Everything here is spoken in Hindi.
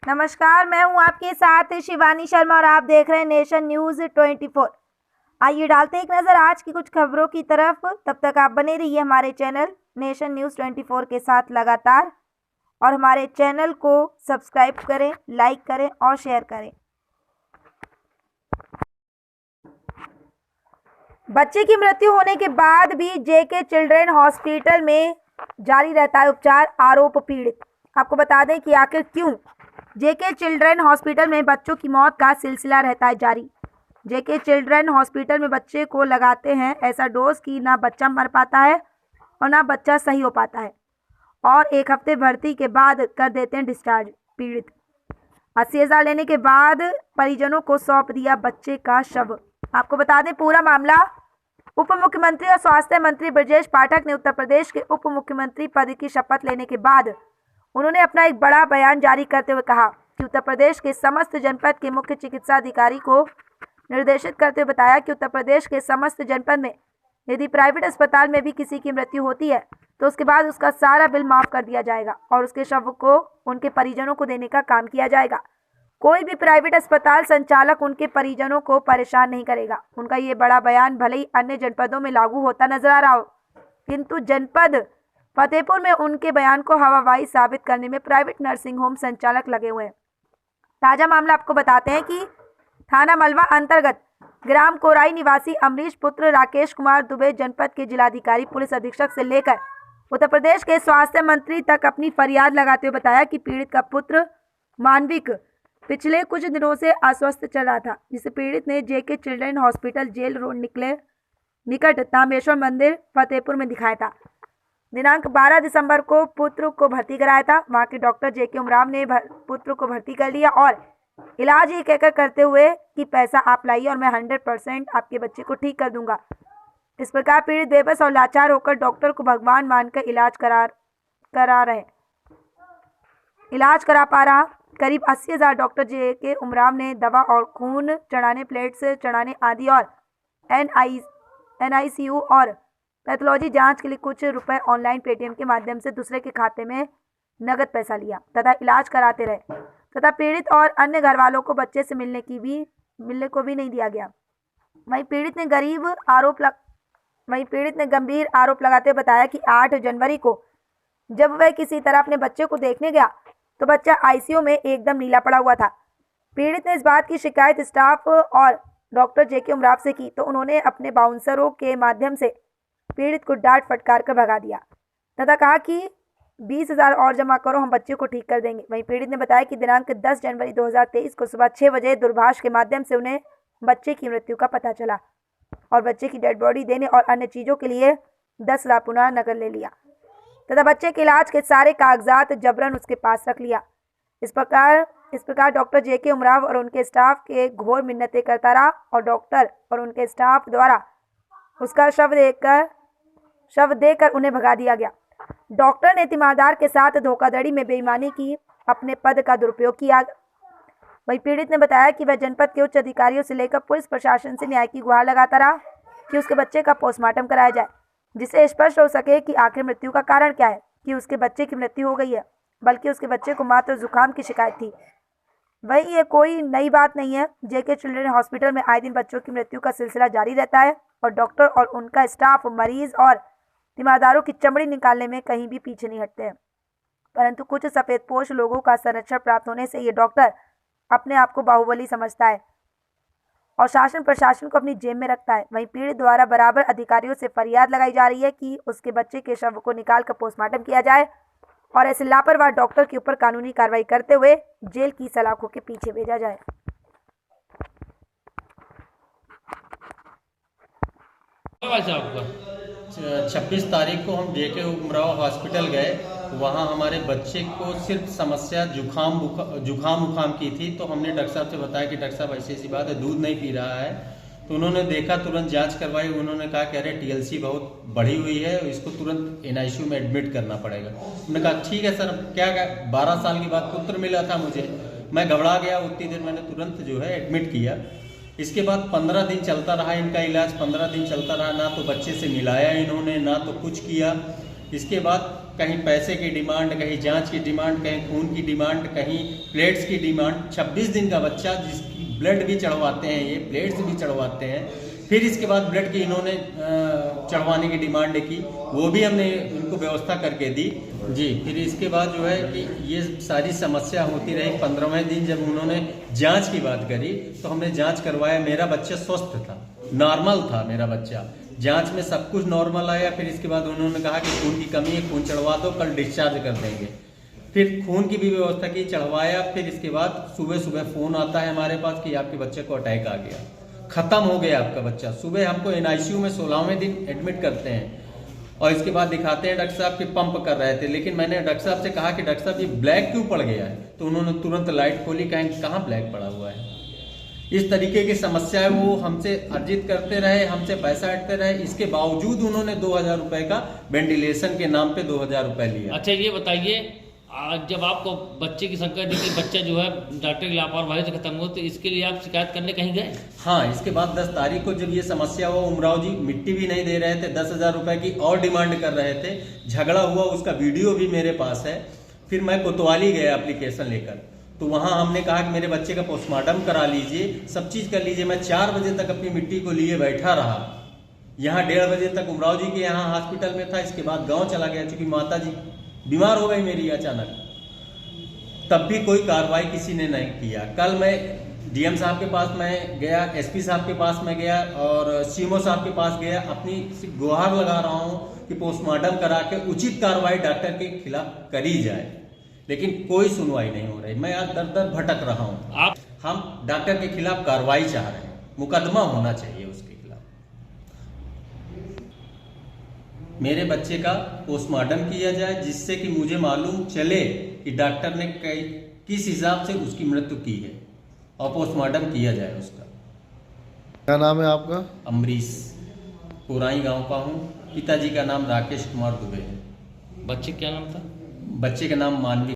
नमस्कार, मैं हूं आपके साथ शिवानी शर्मा और आप देख रहे हैं नेशन न्यूज़ 24। आइए डालते हैं एक नज़र आज की कुछ खबरों की तरफ। तब तक आप बने रहिए हमारे चैनल नेशन न्यूज़ 24 के साथ लगातार और हमारे चैनल को सब्सक्राइब करें, लाइक करें और शेयर करें। बच्चे की मृत्यु होने के बाद भी जेके चिल्ड्रेन हॉस्पिटल में जारी रहता है उपचार, आरोप पीड़ित। आपको बता दें कि आखिर क्यों जेके चिल्ड्रेन हॉस्पिटल में बच्चों की मौत का सिलसिला रहता है जारी। जेके चिल्ड्रेन हॉस्पिटल में बच्चे को लगाते हैं ऐसा डोज कि ना बच्चा मर पाता है और ना बच्चा सही हो पाता है और 1 हफ्ते भर्ती के बाद कर देते हैं डिस्चार्ज। पीड़ित 80,000 लेने के बाद परिजनों को सौंप दिया बच्चे का शव। आपको बता दें पूरा मामला, उप मुख्यमंत्री और स्वास्थ्य मंत्री ब्रजेश पाठक ने उत्तर प्रदेश के उप मुख्यमंत्री पद की शपथ लेने के बाद उन्होंने अपना एक बड़ा बयान जारी करते हुए कहा कि उत्तर प्रदेश के समस्त जनपद के मुख्य चिकित्सा अधिकारी को निर्देशित करते हुए बताया कि उत्तर प्रदेश के समस्त जनपद में यदि प्राइवेट अस्पताल में भी किसी की मृत्यु होती है तो उसके बाद उसका सारा बिल माफ कर दिया जाएगा और उसके शव को उनके परिजनों को देने का काम किया जाएगा। कोई भी प्राइवेट अस्पताल संचालक उनके परिजनों को परेशान नहीं करेगा। उनका ये बड़ा बयान भले ही अन्य जनपदों में लागू होता नजर आ रहा हो, किंतु जनपद फतेहपुर में उनके बयान को हवाबाजी साबित करने में प्राइवेट नर्सिंग होम संचालक लगे हुए हैं। ताजा मामला आपको बताते हैं कि थाना मलवा अंतर्गत ग्राम कोराई निवासी अमरीश पुत्र राकेश कुमार दुबे जनपद के जिलाधिकारी, पुलिस अधीक्षक से लेकर उत्तर प्रदेश के स्वास्थ्य मंत्री तक अपनी फरियाद लगाते हुए बताया कि पीड़ित का पुत्र मानविक पिछले कुछ दिनों से अस्वस्थ चल रहा था, जिसे पीड़ित ने जेके चिल्ड्रेन हॉस्पिटल जेल रोड निकट तामेश्वर मंदिर फतेहपुर में दिखाया था। दिनांक 12 दिसंबर को पुत्र को भर्ती कराया था। वहां के डॉक्टर जेके उमराव ने पुत्र को भर्ती कर लिया और इलाज ये कहकर करते हुए कि पैसा आप लाइए और मैं 100% आपके बच्चे को ठीक कर दूंगा। इस प्रकार पीड़ित बेबस और लाचार होकर डॉक्टर को भगवान मानकर इलाज करा पा रहा। करीब 80,000 डॉक्टर जेके उमराव ने दवा और खून चढ़ाने, प्लेट्स चढ़ाने आदि और NICU और पैथोलॉजी जांच के लिए कुछ रुपए ऑनलाइन पेटीएम के माध्यम से दूसरे के खाते में नगद पैसा लिया तथा इलाज कराते रहे तथा पीड़ित और अन्य घर वालों को बच्चे से मिलने को भी नहीं दिया गया। वहीं पीड़ित ने गंभीर आरोप लगाते हुए बताया कि 8 जनवरी को जब वह किसी तरह अपने बच्चे को देखने गया तो बच्चा ICU में एकदम नीला पड़ा हुआ था। पीड़ित ने इस बात की शिकायत स्टाफ और डॉक्टर जेके उमराव से की तो उन्होंने अपने बाउंसरों के माध्यम से पीड़ित को डांट फटकार कर भगा दिया तथा कहा कि 20,000 और जमा करो, हम बच्चे को ठीक कर देंगे। वहीं पीड़ित ने बताया कि दिनांक 10 जनवरी 2023 को सुबह 6 बजे दूरभाष के माध्यम से उन्हें बच्चे की मृत्यु का पता चला और बच्चे की डेड बॉडी देने और अन्य चीजों के लिए 10 लाख पुनः नकद ले लिया तथा बच्चे के इलाज के सारे कागजात जबरन उसके पास रख लिया। इस प्रकार डॉक्टर जेके उमराव और उनके स्टाफ के घोर मिन्नतें करता रहा और डॉक्टर और उनके स्टाफ द्वारा उसका शव देकर उन्हें भगा दिया गया। डॉक्टर ने तीमारदार के साथ धोखाधड़ी में बेईमानी की, अपने पद का दुरुपयोग किया। वहीं पीड़ित ने बताया कि वह जनपद के उच्च अधिकारियों से लेकर पुलिस प्रशासन से न्याय की गुहार लगाता रहा कि उसके बच्चे का पोस्टमार्टम कराया जाए, जिससे स्पष्ट हो सके कि आखिर मृत्यु का कारण क्या है। कि उसके बच्चे की मृत्यु हो गई है, बल्कि उसके बच्चे को मात्र जुकाम की शिकायत थी। वही ये कोई नई बात नहीं है। जेके चिल्ड्रेन हॉस्पिटल में आए दिन बच्चों की मृत्यु का सिलसिला जारी रहता है और डॉक्टर और उनका स्टाफ मरीज और तीमारदारों की चमड़ी निकालने में कहीं भी पीछे नहीं हटते हैं। परंतु कुछ सफेदपोश लोगों का संरक्षण प्राप्त होने से ये डॉक्टर अपने आप को बाहुबली समझता है और शासन प्रशासन को अपनी जेब में रखता है। वहीं पीड़ित द्वारा बराबर अधिकारियों से फरियाद लगाई जा रही है कि उसके बच्चे के शव को निकालकर पोस्टमार्टम किया जाए और ऐसे लापरवाह डॉक्टर के ऊपर कानूनी कार्रवाई करते हुए जेल की सलाखों के पीछे भेजा जाए। आपका 26 तारीख को हम जेके उमराव हॉस्पिटल गए। वहाँ हमारे बच्चे को सिर्फ समस्या जुखाम बुखाम की थी। तो हमने डॉक्टर साहब से बताया कि डॉक्टर साहब ऐसी ऐसी बात है, दूध नहीं पी रहा है। तो उन्होंने देखा, तुरंत जांच करवाई। उन्होंने कहा कि अरे TLC बहुत बढ़ी हुई है, इसको तुरंत NICU में एडमिट करना पड़ेगा। उन्होंने कहा ठीक है सर। क्या 12 साल के बाद पुत्र मिला था मुझे, मैं घबरा गया। उतनी देर मैंने तुरंत जो है एडमिट किया। इसके बाद 15 दिन चलता रहा इनका इलाज। 15 दिन चलता रहा, ना तो बच्चे से मिलाया इन्होंने, ना तो कुछ किया। इसके बाद कहीं पैसे की डिमांड, कहीं जांच की डिमांड, कहीं खून की डिमांड, कहीं प्लेट्स की डिमांड। 26 दिन का बच्चा जिसकी ब्लड भी चढ़वाते हैं, ये प्लेट्स भी चढ़वाते हैं। फिर इसके बाद ब्लड की इन्होंने चढ़वाने की डिमांड की, वो भी हमने उनको व्यवस्था करके दी जी। फिर इसके बाद जो है कि ये सारी समस्या होती रही। 15वें दिन जब उन्होंने जांच की बात करी तो हमने जांच करवाया। मेरा बच्चा स्वस्थ था, नॉर्मल था मेरा बच्चा। जांच में सब कुछ नॉर्मल आया। फिर इसके बाद उन्होंने कहा कि खून की कमी है, खून चढ़वा दो, कल डिस्चार्ज कर देंगे। फिर खून की भी व्यवस्था की, चढ़वाया। फिर इसके बाद सुबह सुबह फ़ोन आता है हमारे पास कि आपके बच्चे को अटैक आ गया, ख़त्म हो गया आपका बच्चा। सुबह हमको NICU में 16वें दिन एडमिट करते हैं और इसके बाद दिखाते हैं डॉक्टर साहब कि पंप कर रहे थे। लेकिन मैंने डॉक्टर साहब से कहा कि डॉक्टर साहब ये ब्लैक क्यों पड़ गया है, तो उन्होंने तुरंत लाइट खोली, कहाँ ब्लैक पड़ा हुआ है। इस तरीके की समस्याएं वो हमसे अर्जित करते रहे, हमसे पैसा हटते रहे। इसके बावजूद उन्होंने 2000 रुपए का वेंटिलेशन के नाम पे 2000 रुपए लिया। अच्छा ये बताइए, आज जब आपको बच्चे की शंका थी कि बच्चा जो है डॉक्टर की लापरवाही से खत्म हो, तो इसके लिए आप शिकायत करने कहीं गए? हाँ, इसके बाद 10 तारीख को जब ये समस्या हुआ, उमराव जी मिट्टी भी नहीं दे रहे थे, 10,000 रुपए की और डिमांड कर रहे थे। झगड़ा हुआ, उसका वीडियो भी मेरे पास है। फिर मैं कोतवाली गया एप्लीकेशन लेकर, तो वहाँ हमने कहा कि मेरे बच्चे का पोस्टमार्टम करा लीजिए, सब चीज़ कर लीजिए। मैं 4 बजे तक अपनी मिट्टी को लिए बैठा रहा। यहाँ 1:30 बजे तक उमराव जी के यहाँ हॉस्पिटल में था। इसके बाद गाँव चला गया, चूँकि माता जी बीमार हो गई मेरी अचानक। तब भी कोई कार्रवाई किसी ने नहीं किया। कल मैं DM साहब के पास मैं गया, SP साहब के पास मैं गया और CMO साहब के पास गया। अपनी गुहार लगा रहा हूँ कि पोस्टमार्टम करा के उचित कार्रवाई डॉक्टर के खिलाफ करी जाए, लेकिन कोई सुनवाई नहीं हो रही। मैं आज दर दर भटक रहा हूँ। हम डॉक्टर के खिलाफ कार्रवाई चाह रहे हैं, मुकदमा होना चाहिए उसके खिलाफ। मेरे बच्चे का पोस्टमार्टम किया जाए, जिससे कि मुझे मालूम चले कि डॉक्टर ने किस हिसाब से उसकी मृत्यु की है, और पोस्टमार्टम किया जाए उसका। क्या नाम है आपका? अमरीश, पुराई गांव का हूँ। पिताजी का नाम राकेश कुमार दुबे है। बच्चे क्या नाम था? बच्चे का नाम मानवी